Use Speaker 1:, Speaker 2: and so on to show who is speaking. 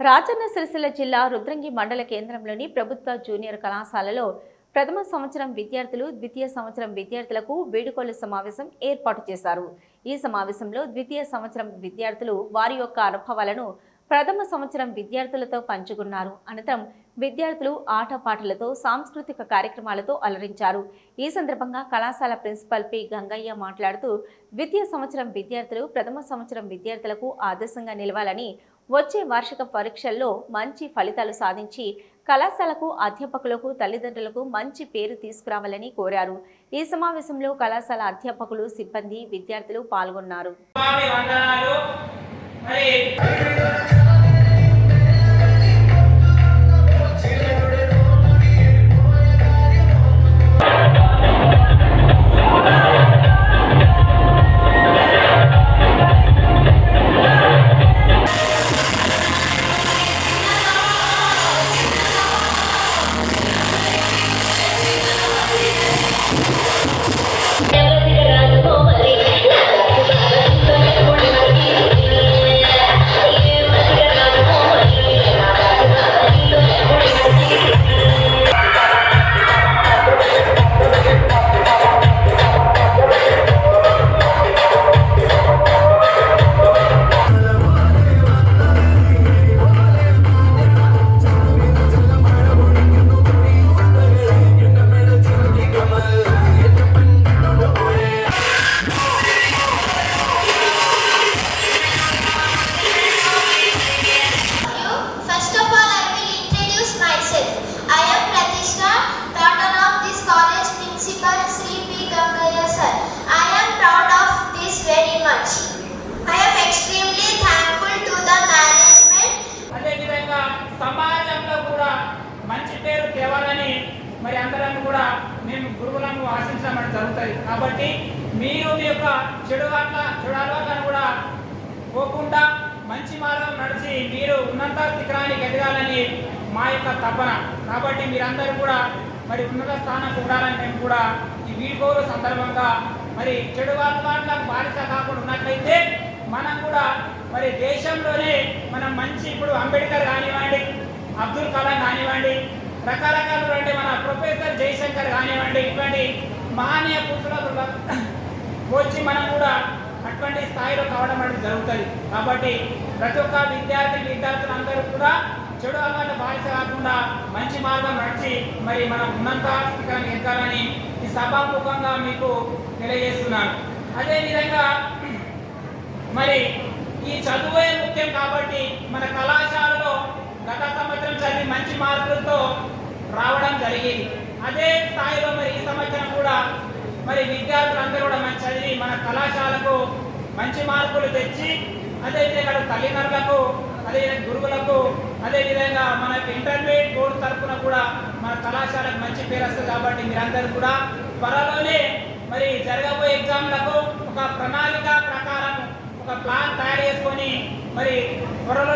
Speaker 1: రాజన్న సిరిసిల్ల జిల్లా రుద్రంగి మండల కేంద్రంలోని ప్రభుత్వ జూనియర్ కళాశాలలో ప్రథమ సంవత్సరం విద్యార్థులు ద్వితీయ సంవత్సరం విద్యార్థులకు వేడుకల సమావేశం ఏర్పాటు చేశారు। ఈ సమావేశంలో ద్వితీయ సంవత్సరం విద్యార్థులు వారి యొక్క అనుభవాలను ప్రథమ సంవత్సరం విద్యార్థులతో పంచుకున్నారు। అనంతరం విద్యార్థులు ఆటపాటలతో సాంస్కృతిక కార్యక్రమాలతో అలరించారు। ఈ సందర్భంగా కళాశాల ప్రిన్సిపల్ పి గంగయ్య మాట్లాడుతూ ద్వితీయ సంవత్సరం విద్యార్థులు ప్రథమ సంవత్సరం విద్యార్థులకు ఆదర్శంగా నిలవాలని, వచ్చే వార్షిక పరీక్షల్లో మంచి ఫలితాలు సాధించి కళాశాలకు, అధ్యాపకులకు, తల్లిదండ్రులకు మంచి పేరు తీసుకురావాలని కోరారు। ఈ సమావేశంలో కళాశాల అధ్యాపకులు, సిబ్బంది, విద్యార్థులు పాల్గొన్నారు।
Speaker 2: సమాజంలో కూడా మంచి పేరు తేవాలని మరి అందరం కూడా మేము గురువులను ఆశించడం జరుగుతుంది। కాబట్టి మీరు మీ యొక్క చెడు అలవాట్లను కూడా పోకుండా మంచి మార్గం నడిచి మీరు ఉన్నత శిఖరానికి ఎదగాలని మా యొక్క తపన। కాబట్టి మీరందరూ కూడా మరి ఉన్నత స్థానం ఉండాలని మేము కూడా ఈ వీడ్కోలు సందర్భంగా మరి చెడు అలవాట్లకు బానిస కాకుండా ఉన్నట్లయితే మనం కూడా మరి దేశంలోనే మనం మంచి ఇప్పుడు అంబేద్కర్ కానివ్వండి, అబ్దుల్ కలాం కానివ్వండి, రకరకాల మన ప్రొఫెసర్ జయశంకర్ కానివ్వండి, ఇటువంటి మహనీయ పురుషులకు వచ్చి మనం కూడా అటువంటి స్థాయిలో కావడం అనేది జరుగుతుంది। కాబట్టి ప్రతి ఒక్క విద్యార్థులందరూ కూడా చెడు అలవాటు బాధ్యత కాకుండా మంచి మార్గం నడిచి మరి మనం ఉన్నంత స్థితిని ఎక్కాలని ఈ సభాముఖంగా మీకు తెలియజేస్తున్నాను। అదేవిధంగా మరి ఈ చదువే ముఖ్యం కాబట్టి మన కళాశాలలో గత సంవత్సరం చదివి మంచి మార్కులతో రావడం జరిగింది। అదే స్థాయిలో మరి ఈ సంవత్సరం కూడా మరి విద్యార్థులందరూ కూడా మంచి చదివి మన కళాశాలకు మంచి మార్కులు తెచ్చి అదేవిధంగా తల్లిదండ్రులకు, అదేవిధంగా గురువులకు, అదేవిధంగా మన ఇంటర్మీడియట్ బోర్డు తరఫున కూడా మన కళాశాలకు మంచి పేరు వస్తుంది। కాబట్టి మీరందరూ కూడా త్వరలోనే మరి జరగబోయే ఎగ్జామ్లకు ఒక ప్రణాళిక ప్రకారం ఒక ప్లాన్ తయారు చేసుకొని మరి త్వరలో